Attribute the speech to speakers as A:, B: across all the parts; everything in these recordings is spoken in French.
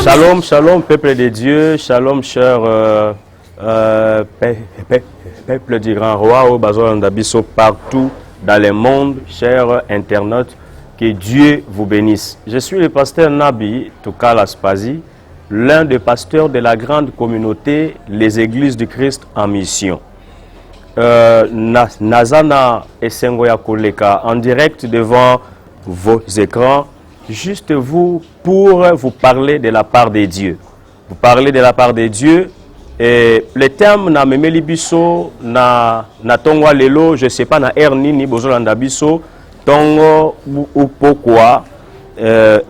A: Shalom, shalom, peuple de Dieu, shalom, cher peuple du grand roi, au Bazoan d'Abisso, partout dans le monde, chers internautes, que Dieu vous bénisse. Je suis le pasteur Nabi Toukal Aspazi, l'un des pasteurs de la grande communauté, les Églises du Christ en mission. Nazana et Sengoya Koleka en direct devant vos écrans, juste vous pour vous parler de la part de Dieu. Vous parlez de la part de Dieu et le terme na memeli biso na tongwa lelo, je sais pas na erni ni bozolanda biso tongo ou pourquoi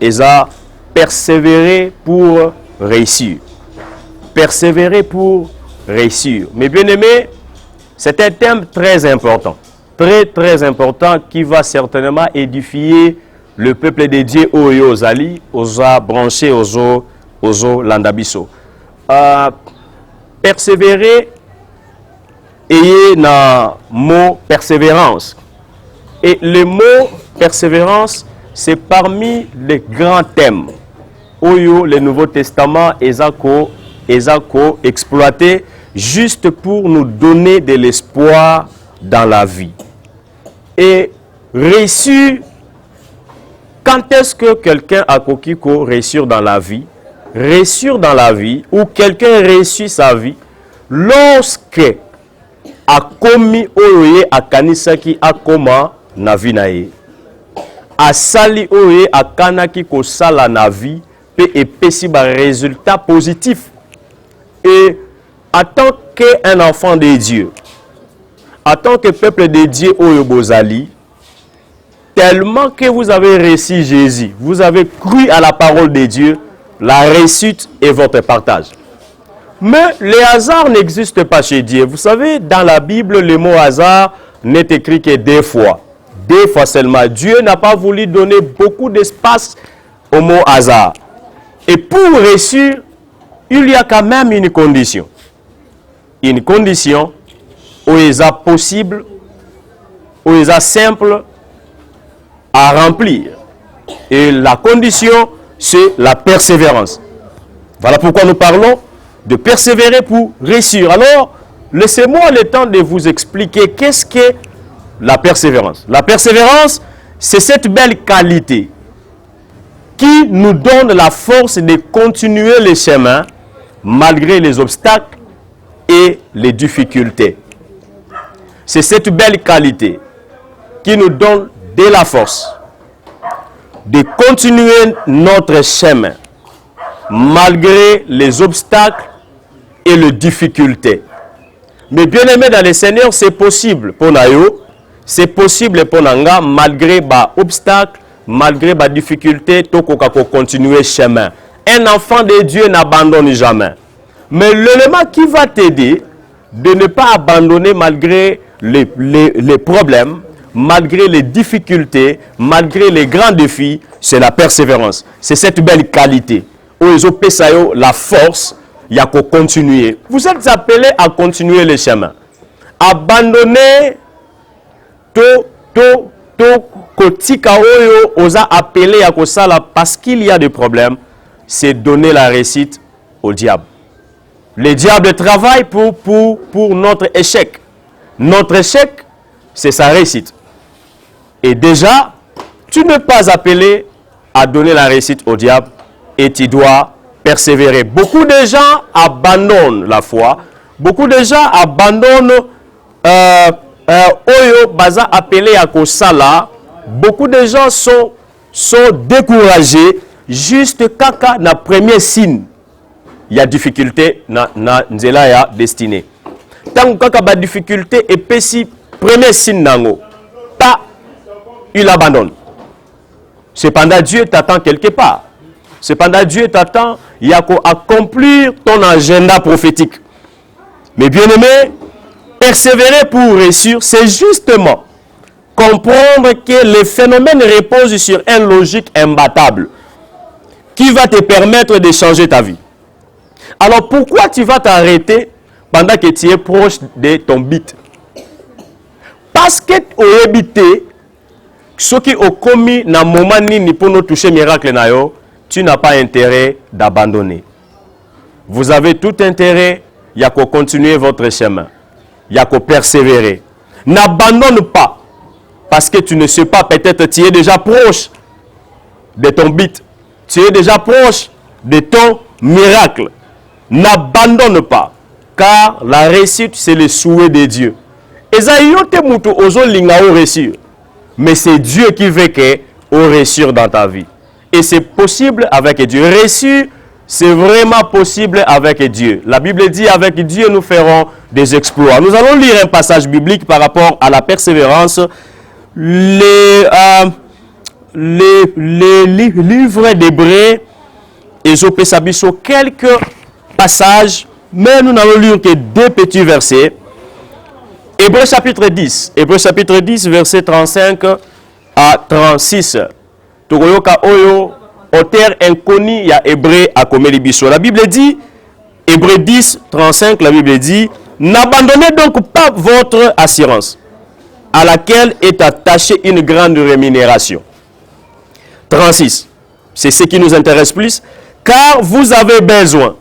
A: eza persévérer pour réussir. Persévérer pour réussir. Mais bien aimé, c'est un thème très important. Très important qui va certainement édifier le peuple de Dieu aux ali, aux branchés, aux landabiso. Persévérer et na mot persévérance. Et le mot persévérance, c'est parmi les grands thèmes. Oyo, le Nouveau Testament, Ezako exploité juste pour nous donner de l'espoir dans la vie. Et réussir, quand est-ce que quelqu'un a kokiko réussir dans la vie? Réussir dans la vie, ou quelqu'un réussit sa vie, lorsque a commis oye a kanisaki a koma na vie nae. A sali oye a kanaki ko sala na vie, pe epesi ba résultat positif. Et en tant qu'un enfant de Dieu, en tant que peuple de Dieu oyo bozali, tellement que vous avez reçu Jésus, vous avez cru à la parole de Dieu, la réussite est votre partage. Mais le hasard n'existe pas chez Dieu. Vous savez, dans la Bible, le mot hasard n'est écrit que deux fois. Deux fois seulement. Dieu n'a pas voulu donner beaucoup d'espace au mot hasard. Et pour réussir, il y a quand même une condition. Une condition où il est possible, où il est simple à remplir. Et la condition, c'est la persévérance. Voilà pourquoi nous parlons de persévérer pour réussir. Alors, laissez-moi le temps de vous expliquer qu'est-ce que la persévérance. La persévérance, c'est cette belle qualité qui nous donne la force de continuer le chemin malgré les obstacles et les difficultés. C'est cette belle qualité qui nous donne de la force de continuer notre chemin malgré les obstacles et les difficultés. Mais bien aimé dans le Seigneur, c'est possible pour Nayo, c'est possible pour Nanga, malgré les obstacles, malgré les difficultés, toko continuer le chemin. Un enfant de Dieu n'abandonne jamais. Mais l'élément qui va t'aider de ne pas abandonner malgré les problèmes, malgré les difficultés, malgré les grands défis, c'est la persévérance. C'est cette belle qualité. Où ils ont la force, il y a qu'à continuer. Vous êtes appelés à continuer le chemin. Abandonner kotika oyo osa appelé à kosala parce qu'il y a des problèmes, c'est donner la réussite au diable. Le diable travaille pour notre échec. Notre échec, c'est sa réussite. Et déjà, tu n'es pas appelé à donner la réussite au diable et tu dois persévérer. Beaucoup de gens abandonnent la foi. Beaucoup de gens abandonnent Oyo Baza appelé à Kosala. Beaucoup de gens sont découragés juste kaka na premier signe. Il y a difficulté na nzela ya destinée. Tant kaka ba difficulté et pesi premier signe nango. Il abandonne. Cependant, Dieu t'attend quelque part. Cependant, Dieu t'attend, il y a qu'à accomplir ton agenda prophétique. Mais bien aimé, persévérer pour réussir, c'est justement comprendre que le phénomène repose sur une logique imbattable qui va te permettre de changer ta vie. Alors pourquoi tu vas t'arrêter pendant que tu es proche de ton but? Parce que tu habité, ceux qui ont commis dans moment nini pour nous toucher miracle na yo, tu n'as pas intérêt d'abandonner. Vous avez tout intérêt, il y a qu'à continuer votre chemin. Il y a qu'à persévérer. N'abandonne pas. Parce que tu ne sais pas, peut-être tu es déjà proche de ton but. Tu es déjà proche de ton miracle. N'abandonne pas. Car la réussite, c'est le souhait de Dieu. Mais c'est Dieu qui veut que tu réussisses dans ta vie. Et c'est possible avec Dieu. Réussir, c'est vraiment possible avec Dieu. La Bible dit, avec Dieu, nous ferons des exploits. Nous allons lire un passage biblique par rapport à la persévérance. Les livres d'Hébreux, et je peux savoir quelques passages, mais nous n'allons lire que 2 petits versets. Hébreux chapitre 10, verset 35 à 36. Tukoyoka oyo, auteur inconnu, il y a Hébreu à Komeli Bisso. La Bible dit, Hébreux 10, 35, la Bible dit, n'abandonnez donc pas votre assurance, à laquelle est attachée une grande rémunération. 36, c'est ce qui nous intéresse plus, car vous avez besoin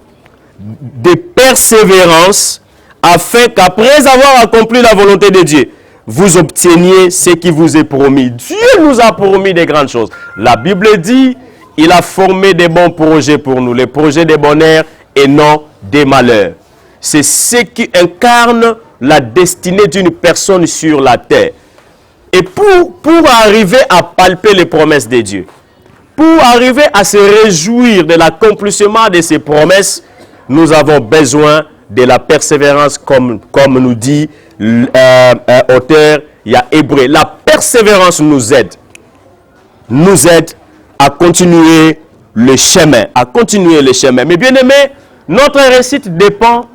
A: de persévérance, afin qu'après avoir accompli la volonté de Dieu, vous obteniez ce qui vous est promis. Dieu nous a promis des grandes choses. La Bible dit, il a formé des bons projets pour nous, les projets de bonheur et non des malheurs. C'est ce qui incarne la destinée d'une personne sur la terre. Et pour arriver à palper les promesses de Dieu, pour arriver à se réjouir de l'accomplissement de ces promesses, nous avons besoin de la persévérance, comme nous dit l'auteur, il y a Hébreu. La persévérance nous aide à continuer le chemin, Mais bien aimé, notre réussite dépend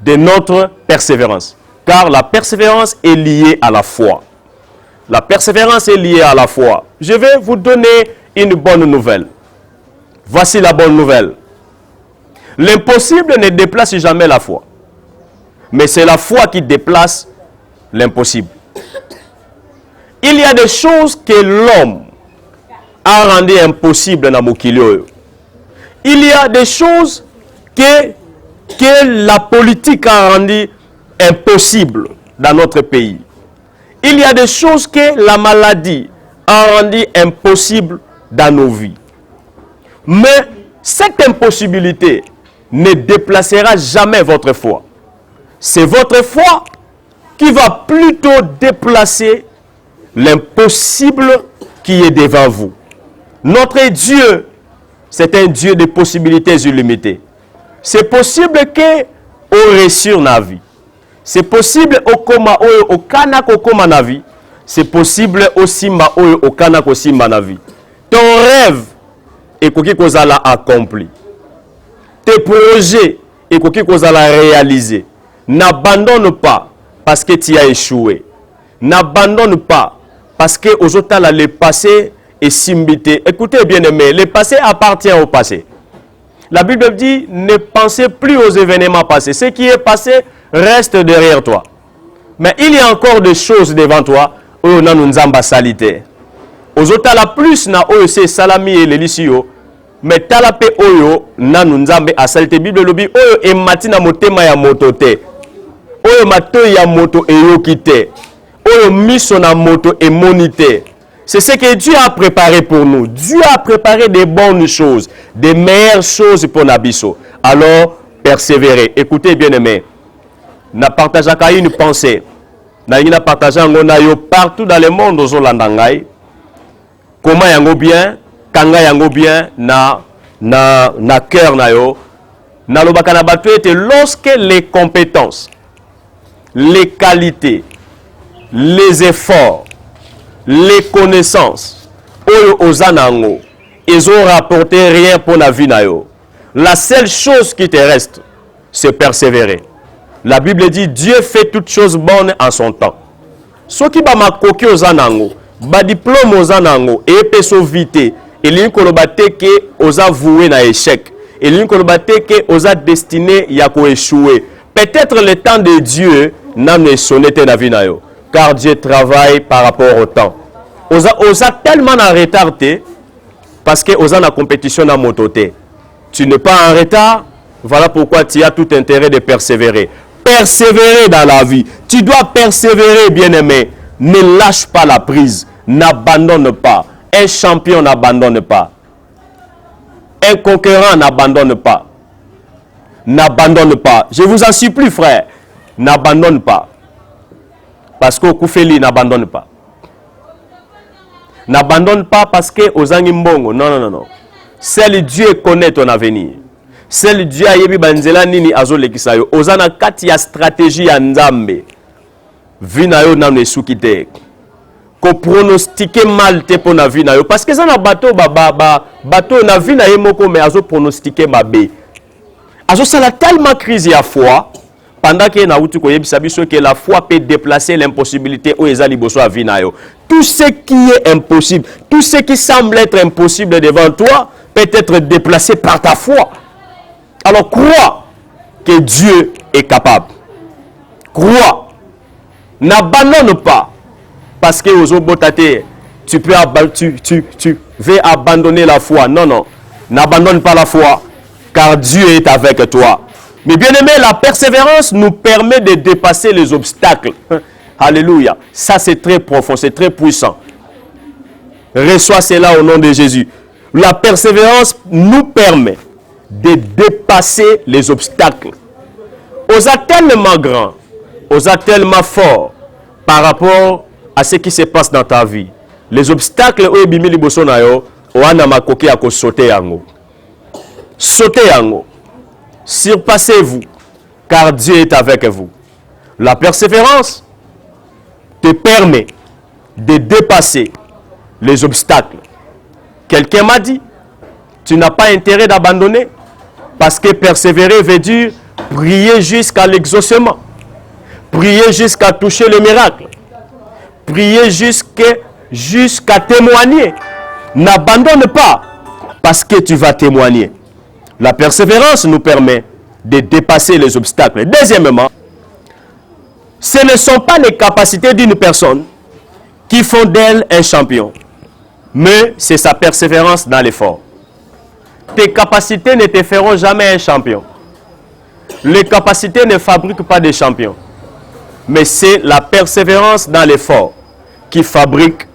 A: de notre persévérance, car la persévérance est liée à la foi. La persévérance est liée à la foi. Je vais vous donner une bonne nouvelle. Voici la bonne nouvelle. L'impossible ne déplace jamais la foi. Mais c'est la foi qui déplace l'impossible. Il y a des choses que l'homme a rendu impossibles dans Mokilio. Il y a des choses que la politique a rendu impossibles dans notre pays. Il y a des choses que la maladie a rendu impossibles dans nos vies. Mais cette impossibilité ne déplacera jamais votre foi. C'est votre foi qui va plutôt déplacer l'impossible qui est devant vous. Notre Dieu, c'est un Dieu de possibilités illimitées. C'est possible que on réussisse dans la vie. C'est possible au kanak au koma na vie. C'est possible au simba au kanak au simba na vie. Ton rêve est quoi kozala accompli. Tes projets et quoi kozala réaliser. N'abandonne pas parce que tu as échoué. N'abandonne pas parce que aujourd'hui le passé est simbité. Écoutez bien aimé, le passé appartient au passé. La Bible dit, ne pensez plus aux événements passés. Ce qui est passé reste derrière toi. Mais il y a encore des choses devant toi. Oyo na nzamba salite. Ozota la plus na oyo se salami et lelisio. Mais talape oyo na nzambe asalite. Bible lobi oyo e matina motema ya moto te. Oyo mato ya moto e yokite. Oyo miso na moto e monite. C'est ce que Dieu a préparé pour nous. Dieu a préparé des bonnes choses, des meilleures choses pour Nabiso. Alors, persévérez. Écoutez, bien-aimés, na partagé une pensée. Na partagé partout dans le monde aux Olandangai. Comment yango bien, kanga yango bien na cœur na yo. Na lobaka na batu ete lorsque les compétences, les qualités, les efforts, les connaissances, ils ont rapporté rien pour la vie. La seule chose qui te reste, c'est persévérer. La Bible dit, Dieu fait toutes choses bonnes en son temps. Ce qui va m'accoquer aux anango, ba diplôme aux anango, et peso vite, et l'incolobate que aux a voué na échec, et l'incolobate que aux a destiné ya ko échouer. Peut-être le temps de Dieu n'a ne sonné na vie na yo. Car Dieu travaille par rapport au temps. On a tellement en retard Parce que aux en compétition dans mototé. Tu n'es pas en retard. Voilà pourquoi tu as tout intérêt de persévérer. Persévérer dans la vie. Tu dois persévérer, bien-aimé. Ne lâche pas la prise. N'abandonne pas. Un champion n'abandonne pas. Un conquérant n'abandonne pas. N'abandonne pas. Je vous en supplie, frère. N'abandonne pas. Parce qu'au Koufeli, n'abandonne pas. N'abandonne pas parce que aux Angimbongo. Non, non, non, non. Seul Dieu connaît ton avenir. Seul Dieu a yebi banzela nini azole kisayo. Ozana kati ya stratégie ya nzambe. Vinayo na nesukite. Ko pronostiquer mal te pona vinayo. Parce que ça na bateau bateau na vinayo moko mais azo pronostiquer mabe. Azo sala tellement crise ya foi. Pendant que na utu koyebisa biso que la foi peut déplacer l'impossibilité au ezali boso a vinayo. Tout ce qui est impossible, tout ce qui semble être impossible devant toi peut être déplacé par ta foi. Alors crois que Dieu est capable. Crois. N'abandonne pas. Parce que aux obotate, tu veux abandonner la foi. Non, non. N'abandonne pas la foi. Car Dieu est avec toi. Mais bien aimé, la persévérance nous permet de dépasser les obstacles. Alléluia. Ça c'est très profond, c'est très puissant. Reçois cela au nom de Jésus. La persévérance nous permet de dépasser les obstacles. Osa tellement grand, osa tellement fort par rapport à ce qui se passe dans ta vie. Les obstacles où ebimi liboso na yo, oana makoki ya ko sauter yango. Sautez yango. Surpassez-vous, car Dieu est avec vous. La persévérance te permet de dépasser les obstacles. Quelqu'un m'a dit, tu n'as pas intérêt d'abandonner, parce que persévérer veut dire prier jusqu'à l'exaucement, prier jusqu'à toucher le miracle, prier jusqu'à témoigner. N'abandonne pas, parce que tu vas témoigner. La persévérance nous permet de dépasser les obstacles. Deuxièmement, ce ne sont pas les capacités d'une personne qui font d'elle un champion, mais c'est sa persévérance dans l'effort. Tes capacités ne te feront jamais un champion. Les capacités ne fabriquent pas des champions, mais c'est la persévérance dans l'effort qui fabrique,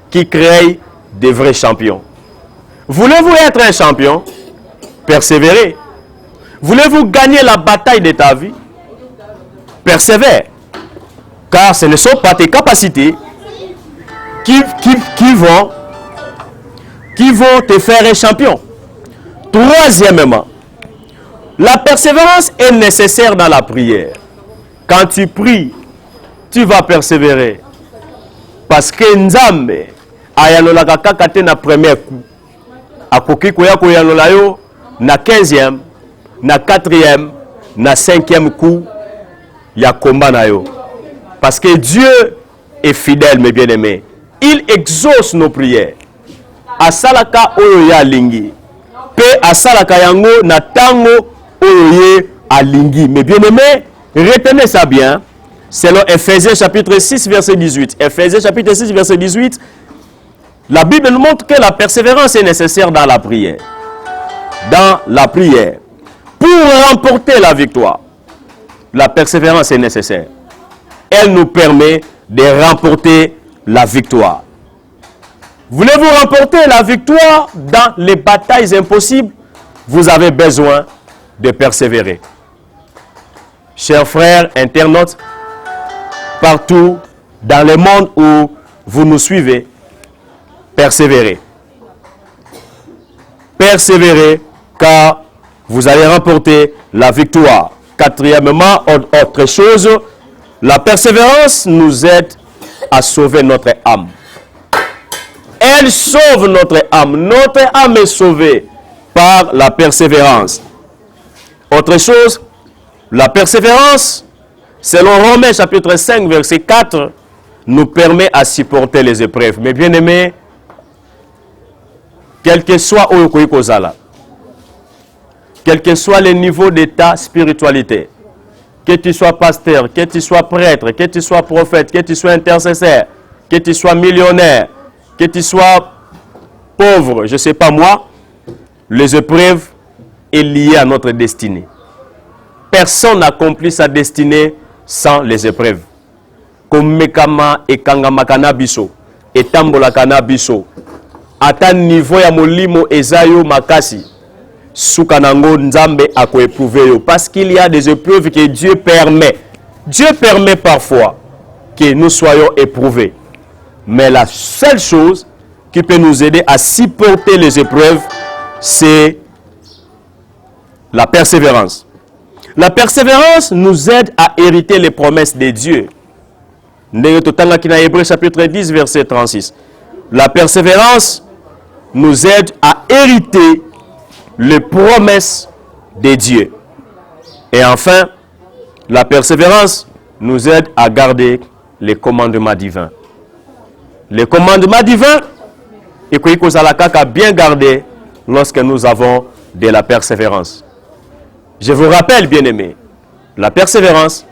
A: qui crée des vrais champions. Voulez-vous être un champion? Persévérez. Voulez-vous gagner la bataille de ta vie? Persévère. Car ce ne sont pas tes capacités qui vont te faire un champion. Troisièmement, la persévérance est nécessaire dans la prière. Quand tu pries, tu vas persévérer. Parce que Nzambe ayanola kaka te na premier coup. Akoki koya koyanola yo na 15e, na 4e, na 5e coup, il y a combat na yo. Parce que Dieu est fidèle, mes bien-aimés. Il exauce nos prières. Asalaka oyo ya lingi. Pe asalaka yango na tango oyo alingi. Mes bien-aimés, retenez ça bien. Selon Ephésiens chapitre 6, verset 18. Ephésiens chapitre 6, verset 18. La Bible nous montre que la persévérance est nécessaire dans la prière. Dans la prière. Pour remporter la victoire, la persévérance est nécessaire. Elle nous permet de remporter la victoire. Voulez-vous remporter la victoire dans les batailles impossibles? Vous avez besoin de persévérer. Chers frères, internautes, partout dans le monde où vous nous suivez, persévérez. Persévérez car vous allez remporter la victoire. Quatrièmement, autre chose, la persévérance nous aide à sauver notre âme. Elle sauve notre âme. Notre âme est sauvée par la persévérance. Autre chose, la persévérance, selon Romains chapitre 5, verset 4, nous permet à supporter les épreuves. Mais bien aimés, quel que soit Oyokoyikozala, quel que soit le niveau de ta spiritualité, que tu sois pasteur, que tu sois prêtre, que tu sois prophète, que tu sois intercesseur, que tu sois millionnaire, que tu sois pauvre, je ne sais pas moi, les épreuves est liée à notre destinée. Personne n'accomplit sa destinée sans les épreuves. Comme mekama et kangamakana biso, et tambola kana biso, ata niveau ya molimo ezayo makasi, soukanango nzambe ako éprouver yo, parce qu'il y a des épreuves que Dieu permet. Dieu permet parfois que nous soyons éprouvés. Mais la seule chose qui peut nous aider à supporter les épreuves, c'est la persévérance. La persévérance nous aide à hériter les promesses de Dieu. Hébreux chapitre 10, verset 36. La persévérance nous aide à hériter les promesses de Dieu. Et enfin, la persévérance nous aide à garder les commandements divins. Les commandements divins, et que nous bien garder lorsque nous avons de la persévérance. Je vous rappelle, bien-aimés, la persévérance,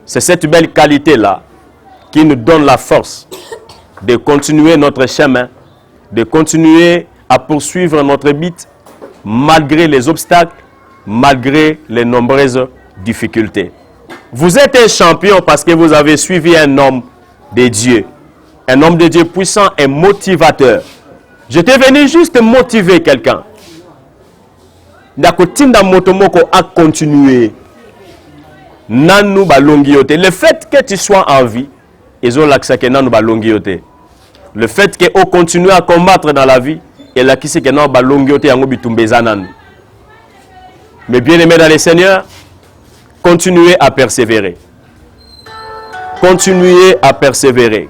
A: c'est cette belle qualité-là qui nous donne la force de continuer notre chemin, de continuer à poursuivre notre but, malgré les obstacles, malgré les nombreuses difficultés. Vous êtes un champion parce que vous avez suivi un homme de Dieu. Un homme de Dieu puissant et motivateur. J'étais venu juste motiver quelqu'un. Nakotinda motomoko a continué. Nanu balongiote. Le fait que tu sois en vie, ils ont l'accès que nanu balongiote. Le fait que on continue à combattre dans la vie, et là qui c'est que nanu balongiote yango bitumbeza nanu. Mais bien aimés dans le Seigneur, continuez à persévérer. Continuez à persévérer.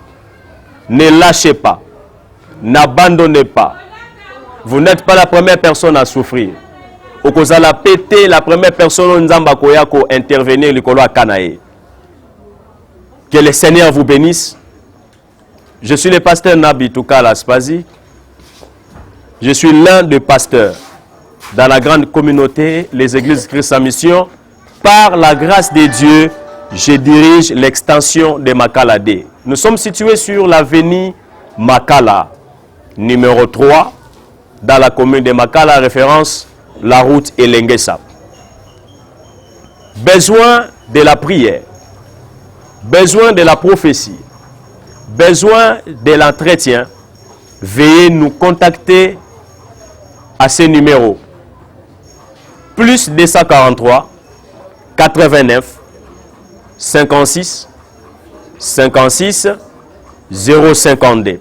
A: Ne lâchez pas. N'abandonnez pas. Vous n'êtes pas la première personne à souffrir. Au cause la pété, la première personne nzamba koyako intervenir likolo akanae. Que le Seigneur vous bénisse. Je suis le pasteur Nabi Toukala Spazi. Je suis l'un des pasteurs dans la grande communauté, les églises Christ en mission. Par la grâce de Dieu, je dirige l'extension de Makala D. Nous sommes situés sur l'avenue Makala, numéro 3, dans la commune de Makala, référence la route Elengesa. Besoin de la prière, besoin de la prophétie, besoin de l'entretien, veuillez nous contacter à ce numéro. Plus 243 89 56 56 052.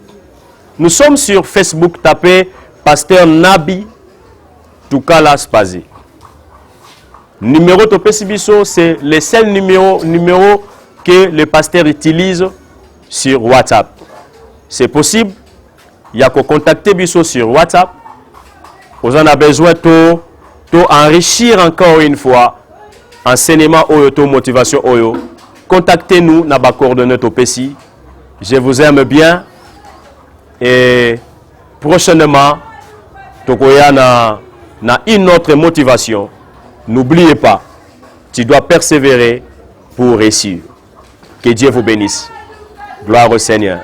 A: Nous sommes sur Facebook, tapez Pasteur Nabi Toukala Spazi. Numéro Topesibiso, c'est le seul numéro que le pasteur utilise sur WhatsApp. C'est possible, il y a qu'à contacter Biso sur WhatsApp. Vous en avez besoin de enrichir encore une fois enseignement oyo, motivation oyo. Contactez-nous dans les coordonnées Topesi. Je vous aime bien. Et prochainement, Tokoya na une autre motivation. N'oubliez pas, tu dois persévérer pour réussir. Que Dieu vous bénisse. Gloire au Seigneur.